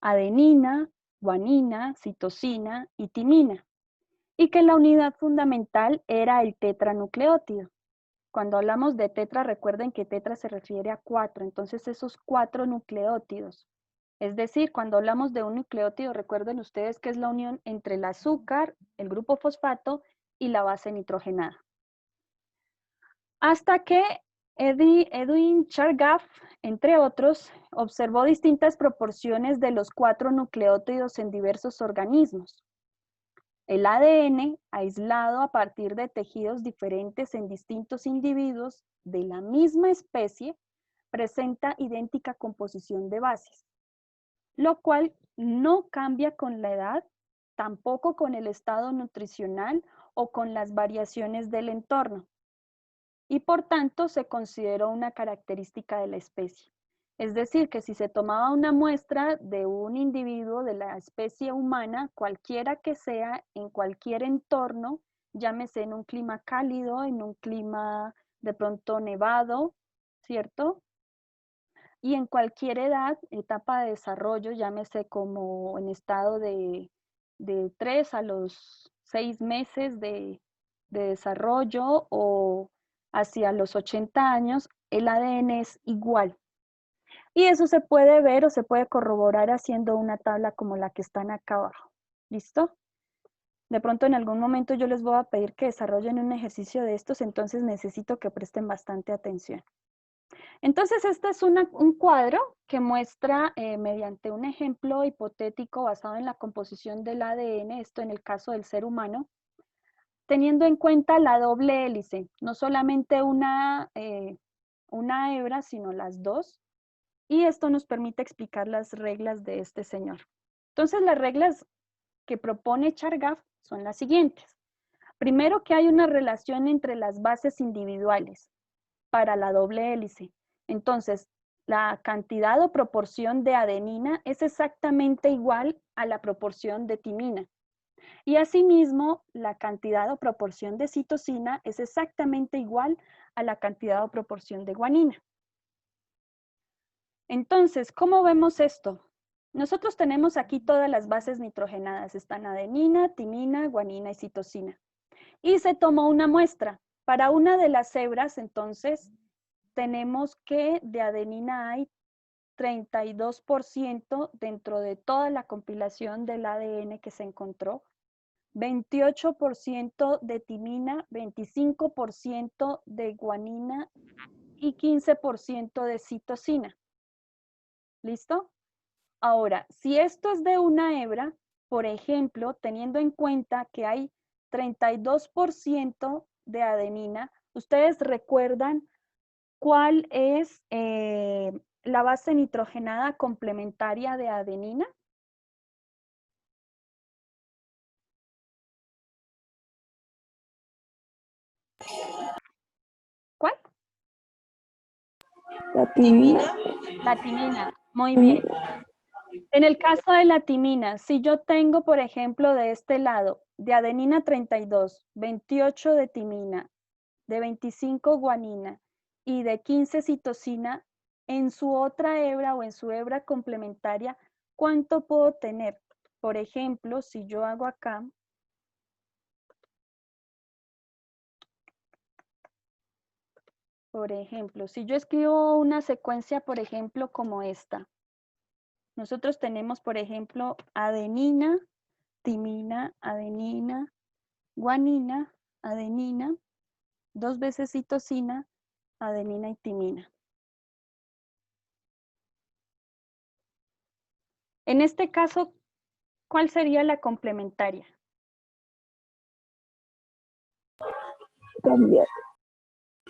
adenina, guanina, citosina y timina, y que la unidad fundamental era el tetranucleótido. Cuando hablamos de tetra, recuerden que tetra se refiere a 4, entonces esos 4 nucleótidos. Es decir, cuando hablamos de un nucleótido, recuerden ustedes que es la unión entre el azúcar, el grupo fosfato y la base nitrogenada. Hasta que Edwin Chargaff, entre otros, observó distintas proporciones de los 4 nucleótidos en diversos organismos. El ADN, aislado a partir de tejidos diferentes en distintos individuos de la misma especie, presenta idéntica composición de bases, lo cual no cambia con la edad, tampoco con el estado nutricional o con las variaciones del entorno, y por tanto se consideró una característica de la especie. Es decir, que si se tomaba una muestra de un individuo de la especie humana, cualquiera que sea, en cualquier entorno, llámese en un clima cálido, en un clima de pronto nevado, ¿cierto? Y en cualquier edad, etapa de desarrollo, llámese como en estado de 3 a los 6 meses de desarrollo o hacia los 80 años, el ADN es igual. Y eso se puede ver o se puede corroborar haciendo una tabla como la que están acá abajo. ¿Listo? De pronto en algún momento yo les voy a pedir que desarrollen un ejercicio de estos, entonces necesito que presten bastante atención. Entonces, este es un cuadro que muestra mediante un ejemplo hipotético basado en la composición del ADN, esto en el caso del ser humano, teniendo en cuenta la doble hélice, no solamente una hebra, sino las dos, y esto nos permite explicar las reglas de este señor. Entonces, las reglas que propone Chargaff son las siguientes. Primero, que hay una relación entre las bases individuales para la doble hélice. Entonces, la cantidad o proporción de adenina es exactamente igual a la proporción de timina. Y asimismo, la cantidad o proporción de citosina es exactamente igual a la cantidad o proporción de guanina. Entonces, ¿cómo vemos esto? Nosotros tenemos aquí todas las bases nitrogenadas. Están adenina, timina, guanina y citosina. Y se tomó una muestra. Para una de las hebras, entonces, tenemos que de adenina hay 32% dentro de toda la compilación del ADN que se encontró, 28% de timina, 25% de guanina y 15% de citosina. ¿Listo? Ahora, si esto es de una hebra, por ejemplo, teniendo en cuenta que hay 32% de adenina, ¿ustedes recuerdan cuál es la base nitrogenada complementaria de adenina? ¿Cuál? La timina. La timina. Muy bien. En el caso de la timina, si yo tengo, por ejemplo, de este lado, de adenina 32, 28 de timina, de 25 guanina y de 15 citosina, en su otra hebra o en su hebra complementaria, ¿cuánto puedo tener? Por ejemplo, si yo hago acá, por ejemplo, si yo escribo una secuencia, por ejemplo, como esta, nosotros tenemos, por ejemplo, adenina, timina, adenina, guanina, adenina, 2 veces citosina, adenina y timina. En este caso, ¿cuál sería la complementaria?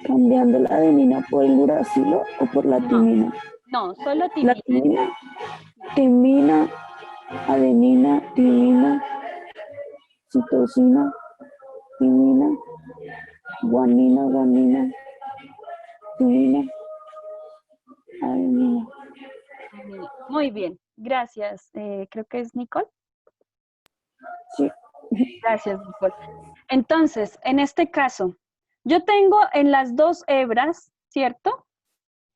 Cambiando la adenina por el uracilo o por la timina. No, solo La timina. timina, adenina, timina, citosina, timina, guanina, timina, adenina. Muy bien, gracias. Creo que es Nicole. Sí. Gracias, Nicole. Entonces, en este caso, yo tengo en las dos hebras, ¿cierto?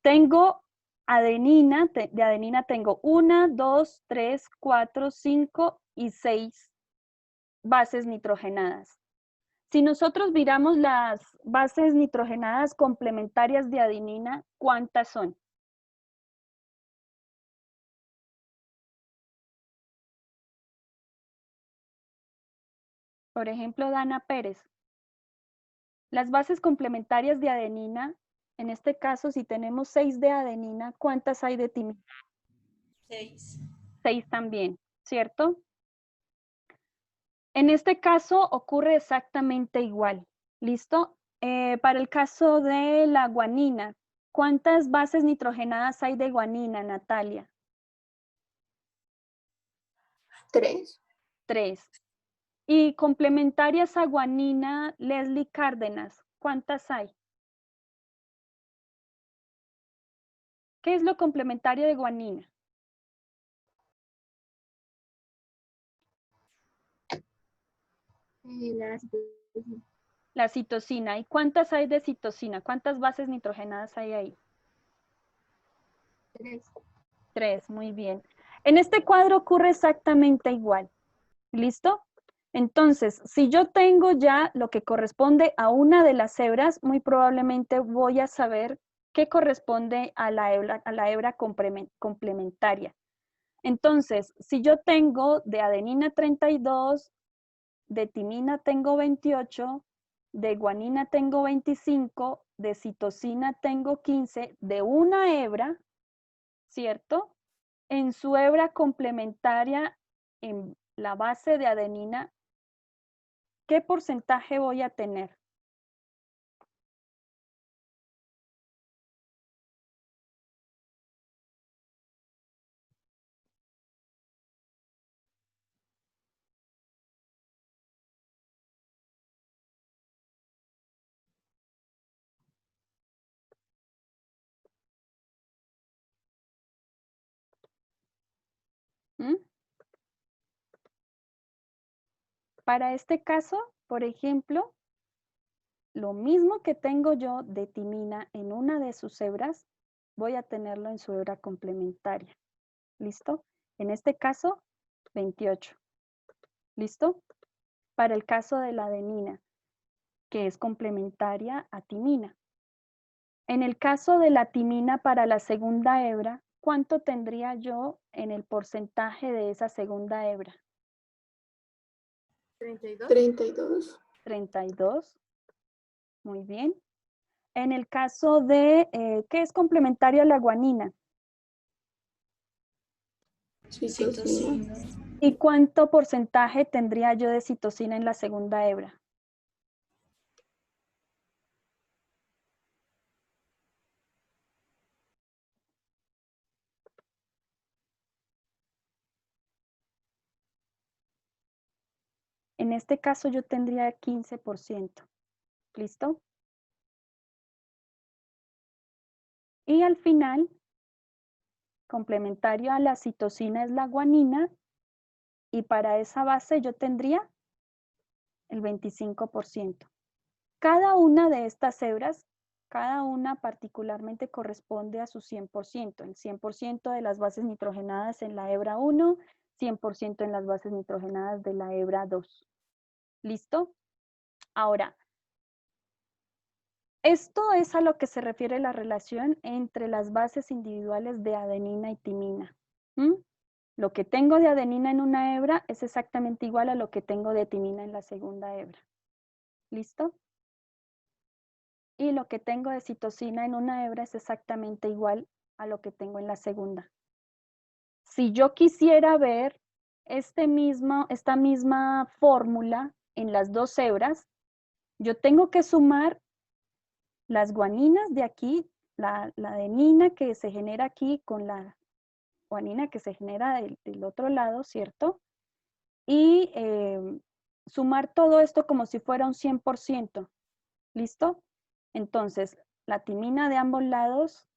Tengo adenina, de adenina tengo 1, 2, 3, 4, 5 y 6 bases nitrogenadas. Si nosotros miramos las bases nitrogenadas complementarias de adenina, ¿cuántas son? Por ejemplo, Dana Pérez. Las bases complementarias de adenina, en este caso, si tenemos 6 de adenina, ¿cuántas hay de timina? 6. 6 también, ¿cierto? En este caso ocurre exactamente igual. ¿Listo? Para el caso de la guanina, ¿cuántas bases nitrogenadas hay de guanina, Natalia? 3. 3. Y complementarias a guanina, Leslie Cárdenas, ¿cuántas hay? ¿Qué es lo complementario de guanina? La citosina. ¿Y cuántas hay de citosina? ¿Cuántas bases nitrogenadas hay ahí? 3. 3, muy bien. En este cuadro ocurre exactamente igual. ¿Listo? Entonces, si yo tengo ya lo que corresponde a una de las hebras, muy probablemente voy a saber qué corresponde a la hebra complementaria. Entonces, si yo tengo de adenina 32, de timina tengo 28, de guanina tengo 25, de citosina tengo 15, de una hebra, ¿cierto? En su hebra complementaria, en la base de adenina, ¿qué porcentaje voy a tener? ¿Mm? Para este caso, por ejemplo, lo mismo que tengo yo de timina en una de sus hebras, voy a tenerlo en su hebra complementaria. ¿Listo? En este caso, 28. ¿Listo? Para el caso de la adenina, que es complementaria a timina. En el caso de la timina para la segunda hebra, ¿cuánto tendría yo en el porcentaje de esa segunda hebra? 32. 32. Muy bien. En el caso de, ¿qué es complementario a la guanina? Citosina. ¿Y cuánto porcentaje tendría yo de citosina en la segunda hebra? En este caso yo tendría 15%. ¿Listo? Y al final, complementario a la citosina es la guanina, y para esa base yo tendría el 25%. Cada una de estas hebras, cada una particularmente corresponde a su 100%. El 100% de las bases nitrogenadas en la hebra 1, 100% en las bases nitrogenadas de la hebra 2. ¿Listo? Ahora, esto es a lo que se refiere la relación entre las bases individuales de adenina y timina. Lo que tengo de adenina en una hebra es exactamente igual a lo que tengo de timina en la segunda hebra. ¿Listo? Y lo que tengo de citosina en una hebra es exactamente igual a lo que tengo en la segunda. Si yo quisiera ver esta misma fórmula en las dos hebras, yo tengo que sumar las guaninas de aquí, la adenina que se genera aquí con la guanina que se genera del otro lado, ¿cierto? Y sumar todo esto como si fuera un 100%. ¿Listo? Entonces, la timina de ambos lados,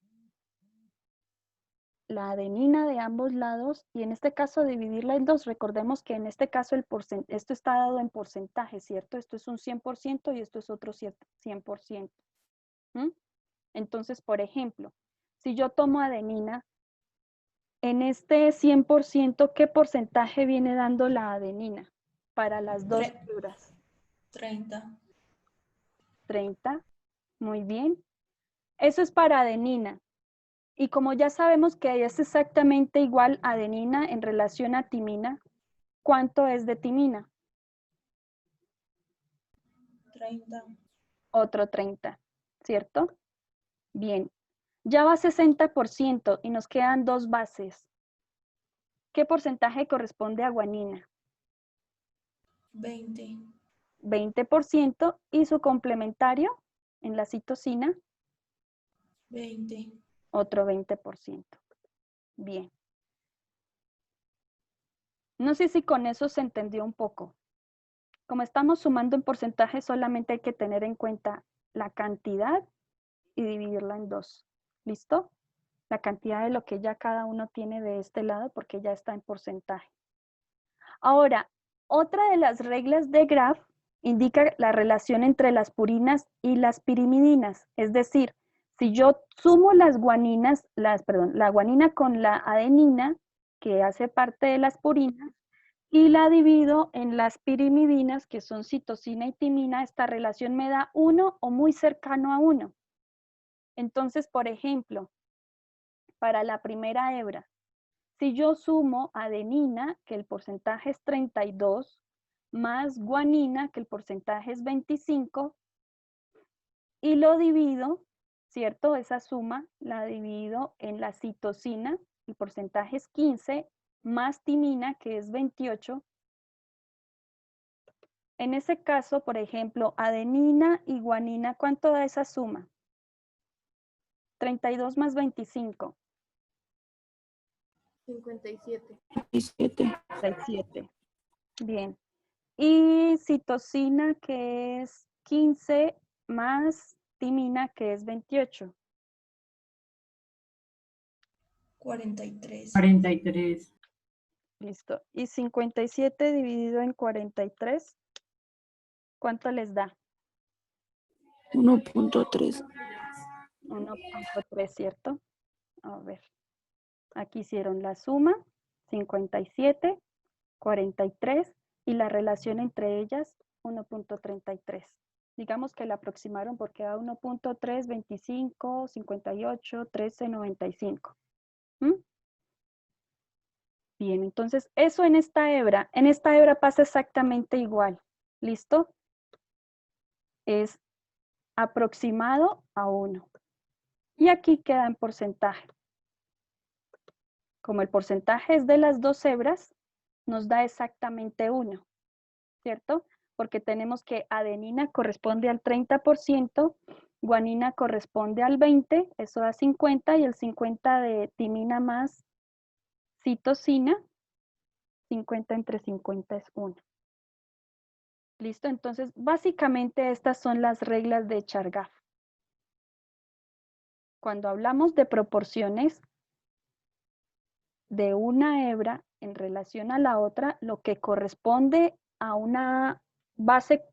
la adenina de ambos lados, y en este caso dividirla en dos. Recordemos que en este caso esto está dado en porcentaje, ¿cierto? Esto es un 100% y esto es otro 100%. ¿Mm? Entonces, por ejemplo, Si yo tomo adenina, en este 100%, ¿qué porcentaje viene dando la adenina para las dos fibras? 30. 30. Muy bien. Eso es para adenina. Y como ya sabemos que es exactamente igual adenina en relación a timina, ¿cuánto es de timina? 30. Otro 30, ¿cierto? Bien. Ya va 60% y nos quedan dos bases. ¿Qué porcentaje corresponde a guanina? 20. 20%. ¿Y su complementario en la citosina? 20. Otro 20%. Bien. No sé si con eso se entendió un poco. Como estamos sumando en porcentaje, solamente hay que tener en cuenta la cantidad y dividirla en dos. ¿Listo? La cantidad de lo que ya cada uno tiene de este lado porque ya está en porcentaje. Ahora, otra de las reglas de Graf indica la relación entre las purinas y las pirimidinas. Es decir, si yo sumo las guaninas, la guanina con la adenina, que hace parte de las purinas, y la divido en las pirimidinas, que son citosina y timina, esta relación me da 1 o muy cercano a 1. Entonces, por ejemplo, para la primera hebra, si yo sumo adenina, que el porcentaje es 32, más guanina, que el porcentaje es 25, y lo divido, ¿cierto? Esa suma la divido en la citosina, el porcentaje es 15, más timina, que es 28. En ese caso, por ejemplo, adenina y guanina, ¿cuánto da esa suma? 32 más 25. 57. 57. Bien. Y citosina, que es 15, más timina, que es 28. 43. 43. Listo. Y 57 dividido en 43, ¿cuánto les da? 1.3. 1.3, ¿cierto? A ver. Aquí hicieron la suma, 57, 43, y la relación entre ellas, 1.33. Digamos que la aproximaron porque da 1.3, 25, 58, 13, 95. ¿Mm? Bien, entonces eso en esta hebra pasa exactamente igual. ¿Listo? Es aproximado a 1. Y aquí queda en porcentaje. Como el porcentaje es de las dos hebras, nos da exactamente 1, ¿cierto? Porque tenemos que adenina corresponde al 30%, guanina corresponde al 20%, eso da 50, y el 50 de timina más citosina, 50 entre 50 es 1. ¿Listo? Entonces, básicamente estas son las reglas de Chargaff. Cuando hablamos de proporciones de una hebra en relación a la otra, lo que corresponde a una base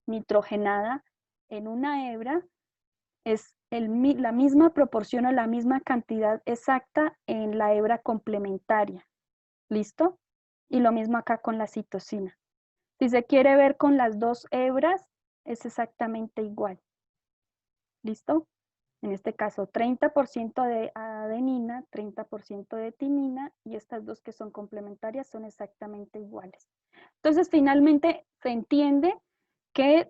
nitrogenada en una hebra es la misma proporción o la misma cantidad exacta en la hebra complementaria. ¿Listo? Y lo mismo acá con la citosina. Si se quiere ver con las dos hebras, es exactamente igual. ¿Listo? En este caso, 30% de adenina, 30% de timina, y estas dos que son complementarias son exactamente iguales. Entonces, finalmente, se entiende que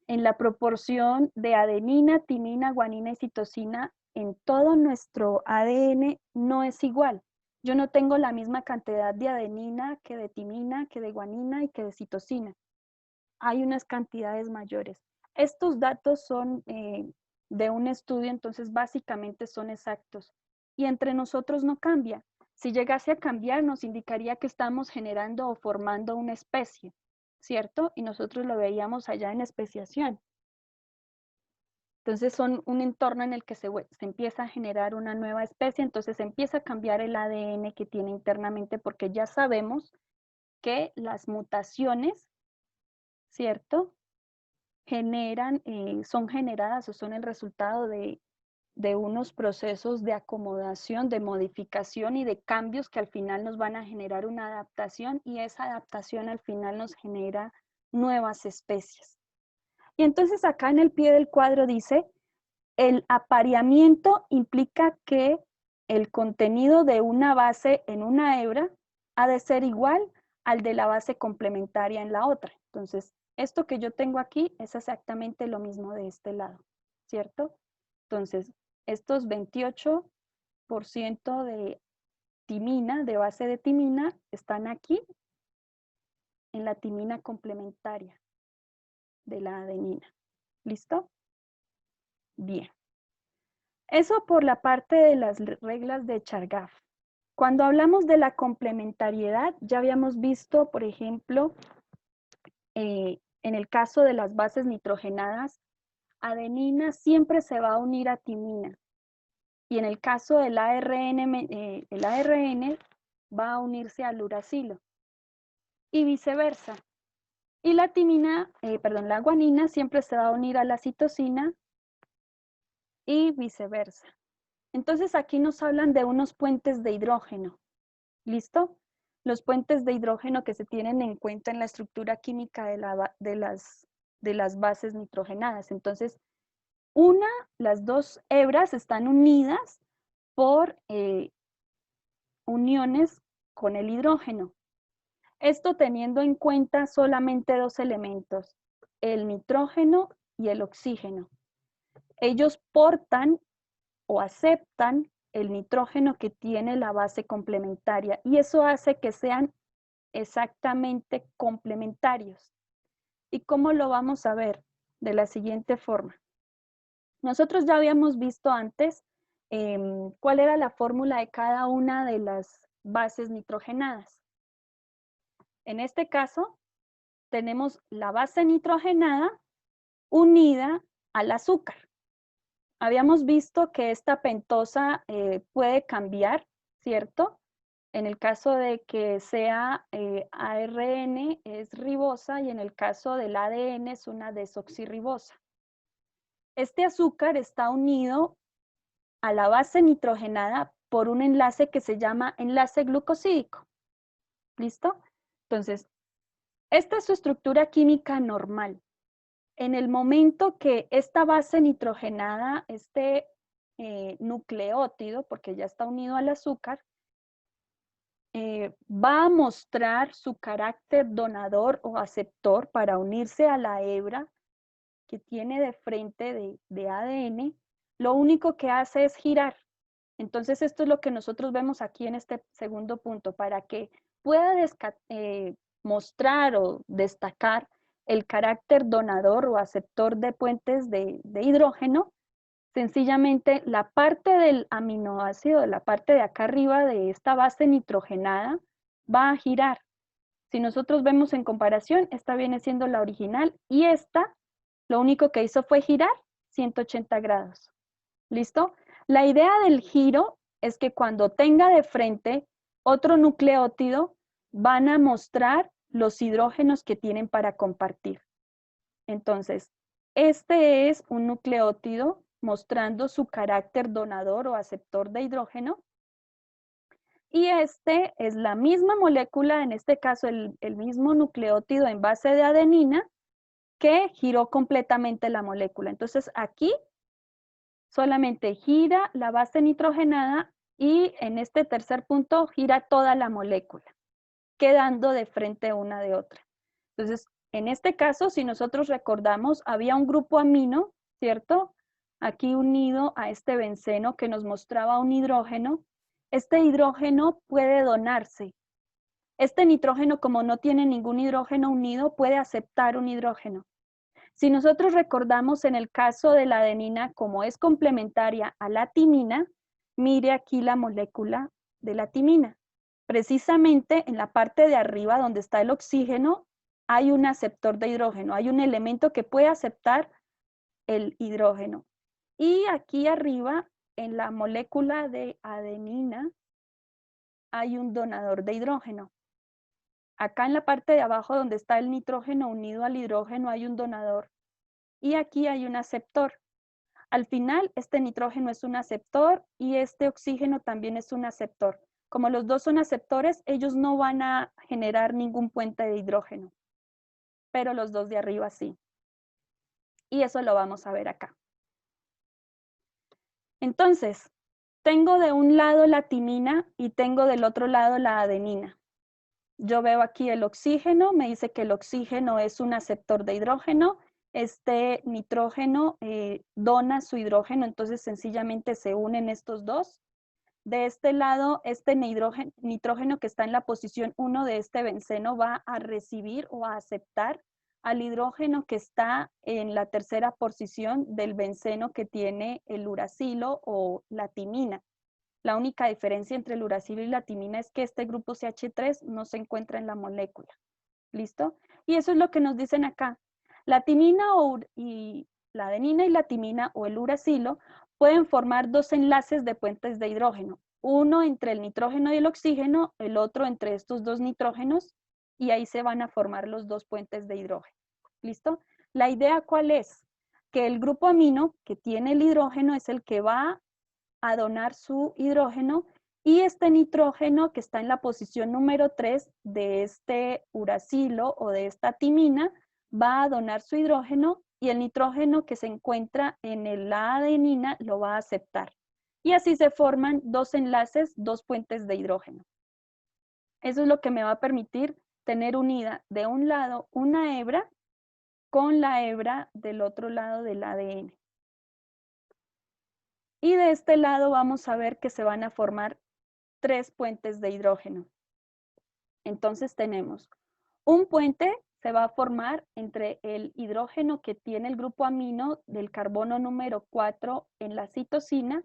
en la proporción de adenina, timina, guanina y citosina en todo nuestro ADN no es igual. Yo no tengo la misma cantidad de adenina que de timina, que de guanina y que de citosina. Hay unas cantidades mayores. Estos datos son de un estudio, entonces básicamente son exactos. Y entre nosotros no cambia. Si llegase a cambiar, nos indicaría que estamos generando o formando una especie, ¿cierto? Y nosotros lo veíamos allá en especiación. Entonces son un entorno en el que se empieza a generar una nueva especie, entonces se empieza a cambiar el ADN que tiene internamente porque ya sabemos que las mutaciones, ¿cierto? Son generadas o son el resultado de de unos procesos de acomodación, de modificación y de cambios que al final nos van a generar una adaptación, y esa adaptación al final nos genera nuevas especies. Y entonces acá en el pie del cuadro dice, el apareamiento implica que el contenido de una base en una hebra ha de ser igual al de la base complementaria en la otra. Entonces, esto que yo tengo aquí es exactamente lo mismo de este lado, ¿cierto? Entonces, estos 28% de timina, de base de timina, están aquí en la timina complementaria de la adenina. ¿Listo? Bien. Eso por la parte de las reglas de Chargaff. Cuando hablamos de la complementariedad, ya habíamos visto, por ejemplo, en el caso de las bases nitrogenadas, adenina siempre se va a unir a timina. Y en el caso del ARN, el ARN va a unirse al uracilo. Y viceversa. Y la timina, la guanina siempre se va a unir a la citosina y viceversa. Entonces aquí nos hablan de unos puentes de hidrógeno. ¿Listo? Los puentes de hidrógeno que se tienen en cuenta en la estructura química de las bases nitrogenadas. Entonces, las dos hebras están unidas por uniones con el hidrógeno. Esto teniendo en cuenta solamente dos elementos, el nitrógeno y el oxígeno. Ellos portan o aceptan el nitrógeno que tiene la base complementaria, y eso hace que sean exactamente complementarios. ¿Y cómo lo vamos a ver? De la siguiente forma. Nosotros ya habíamos visto antes cuál era la fórmula de cada una de las bases nitrogenadas. En este caso, tenemos la base nitrogenada unida al azúcar. Habíamos visto que esta pentosa puede cambiar, ¿cierto? En el caso de que sea ARN es ribosa, y en el caso del ADN es una desoxirribosa. Este azúcar está unido a la base nitrogenada por un enlace que se llama enlace glucosídico. ¿Listo? Entonces, esta es su estructura química normal. En el momento que esta base nitrogenada, este nucleótido, porque ya está unido al azúcar, va a mostrar su carácter donador o aceptor para unirse a la hebra que tiene de frente de ADN, lo único que hace es girar. Entonces, esto es lo que nosotros vemos aquí en este segundo punto, para que pueda mostrar o destacar el carácter donador o aceptor de puentes de hidrógeno. Sencillamente, la parte del aminoácido, la parte de acá arriba de esta base nitrogenada, va a girar. Si nosotros vemos en comparación, esta viene siendo la original, y esta, lo único que hizo fue girar 180 grados. ¿Listo? La idea del giro es que cuando tenga de frente otro nucleótido, van a mostrar los hidrógenos que tienen para compartir. Entonces, este es un nucleótido mostrando su carácter donador o aceptor de hidrógeno, y este es la misma molécula, en este caso el mismo nucleótido en base de adenina, que giró completamente la molécula. Entonces aquí solamente gira la base nitrogenada, y en este tercer punto gira toda la molécula, quedando de frente una de otra. Entonces, en este caso, si nosotros recordamos, había un grupo amino, ¿cierto? Aquí unido a este benceno que nos mostraba un hidrógeno. Este hidrógeno puede donarse. Este nitrógeno, como no tiene ningún hidrógeno unido, puede aceptar un hidrógeno. Si nosotros recordamos en el caso de la adenina, como es complementaria a la timina, mire aquí la molécula de la timina. Precisamente en la parte de arriba donde está el oxígeno, hay un aceptor de hidrógeno, hay un elemento que puede aceptar el hidrógeno. Y aquí arriba, en la molécula de adenina, hay un donador de hidrógeno. Acá en la parte de abajo donde está el nitrógeno unido al hidrógeno hay un donador. Y aquí hay un aceptor. Al final, este nitrógeno es un aceptor y este oxígeno también es un aceptor. Como los dos son aceptores, ellos no van a generar ningún puente de hidrógeno, pero los dos de arriba sí. Y eso lo vamos a ver acá. Entonces, tengo de un lado la timina y tengo del otro lado la adenina. Yo veo aquí el oxígeno, me dice que el oxígeno es un aceptor de hidrógeno. Este nitrógeno dona su hidrógeno, entonces sencillamente se unen estos dos. De este lado, este nitrógeno que está en la posición 1 de este benceno va a recibir o a aceptar al hidrógeno que está en la tercera posición del benceno que tiene el uracilo o la timina. La única diferencia entre el uracilo y la timina es que este grupo CH3 no se encuentra en la molécula. ¿Listo? Y eso es lo que nos dicen acá. La timina y la adenina y la timina o el uracilo pueden formar dos enlaces de puentes de hidrógeno. Uno entre el nitrógeno y el oxígeno, el otro entre estos dos nitrógenos, y ahí se van a formar los dos puentes de hidrógeno. ¿Listo? La idea, ¿cuál es? Que el grupo amino que tiene el hidrógeno es el que va a donar su hidrógeno y este nitrógeno que está en la posición número 3 de este uracilo o de esta timina va a donar su hidrógeno y el nitrógeno que se encuentra en la adenina lo va a aceptar. Y así se forman dos enlaces, dos puentes de hidrógeno. Eso es lo que me va a permitir tener unida de un lado una hebra con la hebra del otro lado del ADN. Y de este lado vamos a ver que se van a formar tres puentes de hidrógeno. Entonces tenemos un puente, se va a formar entre el hidrógeno que tiene el grupo amino del carbono número 4 en la citosina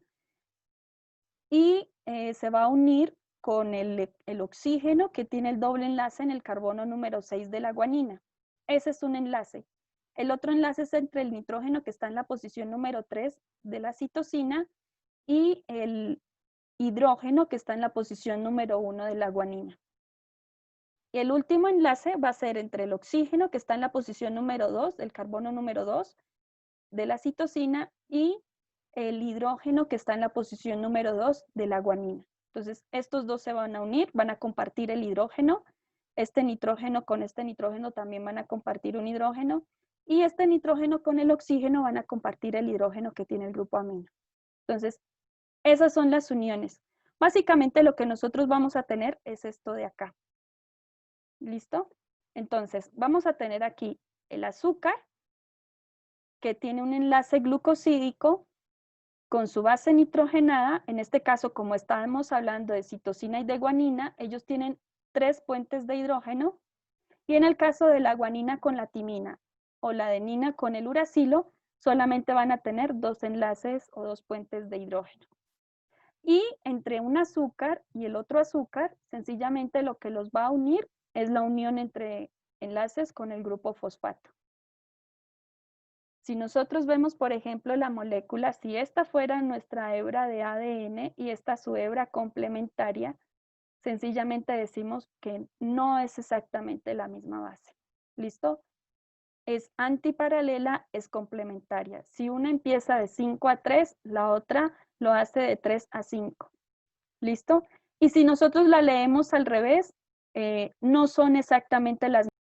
y se va a unir con el oxígeno que tiene el doble enlace en el carbono número 6 de la guanina. Ese es un enlace. El otro enlace es entre el nitrógeno que está en la posición número 3 de la citosina y el hidrógeno que está en la posición número 1 de la guanina. Y el último enlace va a ser entre el oxígeno que está en la posición número 2, el carbono número 2 de la citosina y el hidrógeno que está en la posición número 2 de la guanina. Entonces, estos dos se van a unir, van a compartir el hidrógeno. Este nitrógeno con este nitrógeno también van a compartir un hidrógeno. Y este nitrógeno con el oxígeno van a compartir el hidrógeno que tiene el grupo amino. Entonces, esas son las uniones. Básicamente lo que nosotros vamos a tener es esto de acá. ¿Listo? Entonces, vamos a tener aquí el azúcar, que tiene un enlace glucosídico con su base nitrogenada. En este caso, como estábamos hablando de citosina y de guanina, ellos tienen tres puentes de hidrógeno. Y en el caso de la guanina con la timina o la adenina con el uracilo, solamente van a tener dos enlaces o dos puentes de hidrógeno. Y entre un azúcar y el otro azúcar, sencillamente lo que los va a unir es la unión entre enlaces con el grupo fosfato. Si nosotros vemos, por ejemplo, la molécula, si esta fuera nuestra hebra de ADN y esta su hebra complementaria, sencillamente decimos que no es exactamente la misma base. ¿Listo? Es antiparalela, es complementaria. Si una empieza de 5 a 3, la otra lo hace de 3 a 5. ¿Listo? Y si nosotros la leemos al revés, no son exactamente las